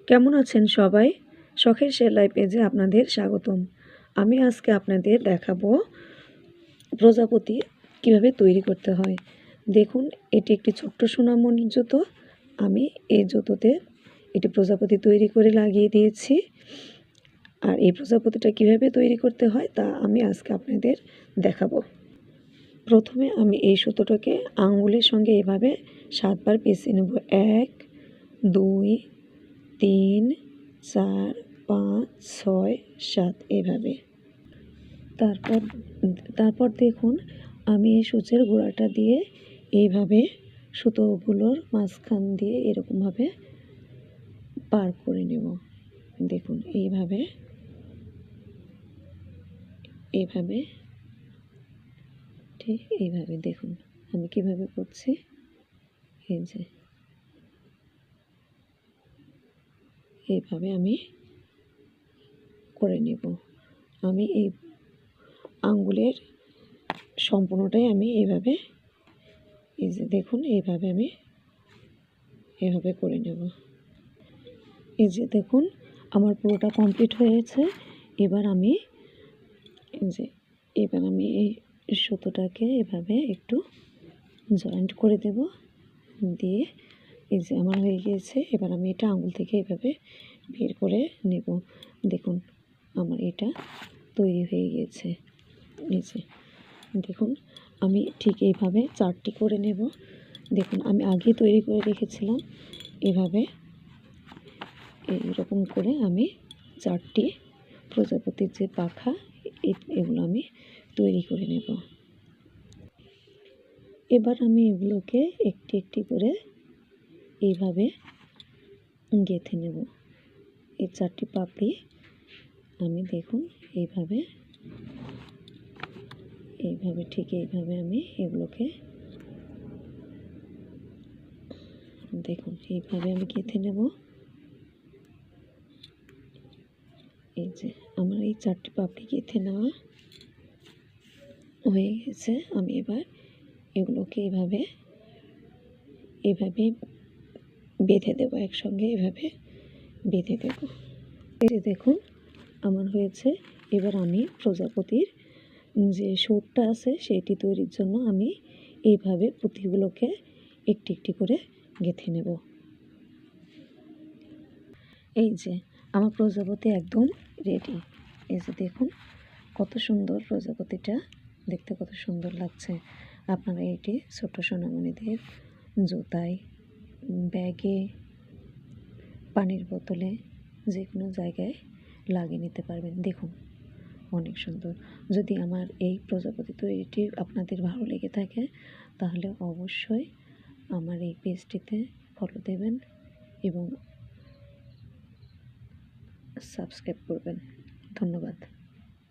কেমন আছেন সবাই? শখের সেলাই পেজে আপনাদের স্বাগতম। আমি আজকে আপনাদের দেখাবো প্রজাপতি কিভাবে তৈরি করতে হয়। দেখুন, এটি একটি ছোট্ট সোনামণির জুতো। আমি এই জুতোতে এটি প্রজাপতি তৈরি করে লাগিয়ে দিয়েছি। আর এই প্রজাপতিটা কিভাবে তৈরি করতে হয় তা আমি আজকে আপনাদের দেখাবো। প্রথমে আমি এই সুতোটাকে আঙ্গুলের সঙ্গে এভাবে 7 বার পেঁচিয়ে নেব। 1, 2, 3, 4, 5, 6, 7 এভাবে। তারপর দেখুন, আমি এই সূচের গোড়াটা দিয়ে এইভাবে সুতোগুলোর মাঝখান দিয়ে এরকমভাবে পার করে নেব। দেখুন, এইভাবে ঠিক এইভাবে দেখুন আমি কিভাবে করছি। এই যে এইভাবে আমি করে নেব। আমি এই আঙ্গুলের সম্পূর্ণটাই আমি এইভাবে, এই যে দেখুন এইভাবে আমি এভাবে করে নেব। এই যে দেখুন আমার পুরোটা কমপ্লিট হয়েছে। এবার আমি এই সুতোটাকে এভাবে একটু জয়েন্ট করে দেব। দিয়ে এই যে আমার হয়ে গিয়েছে। এবার আমি এটা আঙুল থেকে এভাবে বের করে নেব। দেখুন আমার এটা তৈরি হয়ে গিয়েছে। এই যে দেখুন আমি ঠিক এইভাবে 4টি করে নেব। দেখুন আমি আগে তৈরি করে রেখেছিলাম। এভাবে এইরকম করে আমি 4টি প্রজাপতির যে পাখা এগুলো আমি তৈরি করে নেব। এবার আমি এগুলোকে একটি একটি করে এইভাবে গেঁথে নেব। এই 4টি পাপড়ি আমি দেখুন এইভাবে ঠিক এইভাবে আমি এগুলোকে দেখুন এইভাবে আমি গেঁথে নেব। এই যে আমার এই 4টি পাপড়ি গেঁথে নেওয়া হয়ে গেছে। আমি এবার এগুলোকে এইভাবে বেঁধে দেব, একসঙ্গে এভাবে বেঁধে দেব। এই যে দেখুন আমার হয়েছে। এবার আমি প্রজাপতির যে ঠোঁটটা আছে সেটি তৈরির জন্য আমি এইভাবে পুঁতিগুলোকে একটি একটি করে গেঁথে নেব। এই যে আমার প্রজাপতি একদম রেডি। এই যে দেখুন কত সুন্দর প্রজাপতিটা, দেখতে কত সুন্দর লাগছে। আপনারা এটি ছোট সোনামণিদের জুতায়, ব্যাগে, পানির বোতলে, যে কোনো জায়গায় লাগিয়ে নিতে পারবেন। দেখুন অনেক সুন্দর। যদি আমার এই প্রজাপতি তৈরিটি আপনাদের ভালো লেগে থাকে তাহলে অবশ্যই আমার এই পেজটিতে ফলো দেবেন এবং সাবস্ক্রাইব করবেন। ধন্যবাদ।